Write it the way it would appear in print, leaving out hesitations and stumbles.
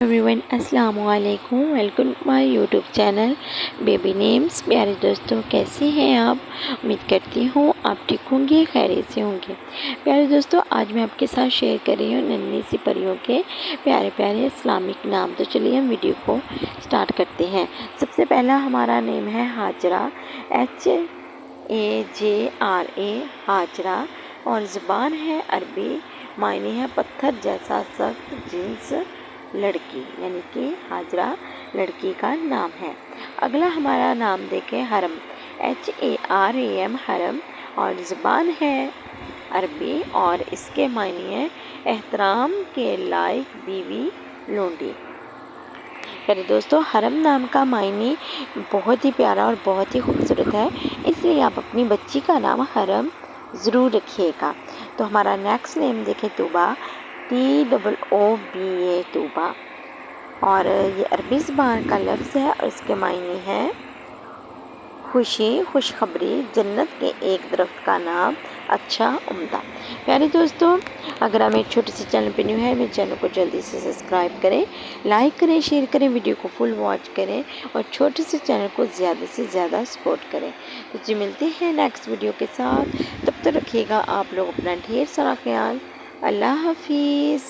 Everyone अस्सलाम वालेकुम। Welcome to my YouTube channel baby names. प्यारे दोस्तों, कैसे हैं आप? उम्मीद करती हूँ आप ठीक होंगे, खैरियत से होंगे। प्यारे दोस्तों, आज मैं आपके साथ शेयर कर रही हूँ नन्ही सी परियों के प्यारे प्यारे इस्लामिक नाम। तो चलिए हम वीडियो को स्टार्ट करते हैं। सबसे पहला हमारा नेम है हाजरा, HAJRA, हाजरा। और ज़ुबान है अरबी, मायने है पत्थर जैसा सख्त जिन्स लड़की, यानी कि हाजरा लड़की का नाम है। अगला हमारा नाम देखें हरम, HARAM, हरम। और ज़ुबान है अरबी और इसके मायने हैं एहतराम के लायक बीवी, लोंडी। प्यारे दोस्तों, हरम नाम का मायने बहुत ही प्यारा और बहुत ही खूबसूरत है, इसलिए आप अपनी बच्ची का नाम हरम ज़रूर रखिएगा। तो हमारा नेक्स्ट नेम देखें तूबा, TOOBA, तूबा। और ये अरबी ज़बान का लफ्ज़ है और इसके मायने हैं खुशी, खुशखबरी, जन्नत के एक दरख्त का नाम, अच्छा, उम्दा। प्यारे दोस्तों, अगर आप मेरे छोटे से चैनल पर न्यू है, मेरे चैनल को जल्दी से सब्सक्राइब करें, लाइक करें, शेयर करें, वीडियो को फुल वॉच करें और छोटे से चैनल को ज़्यादा से ज़्यादा सपोर्ट करें। तो जी मिलते हैं नेक्स्ट वीडियो के साथ। तब तक रखिएगा आप लोग अपना ढेर सारा ख्याल। अल्लाह हाफिज़।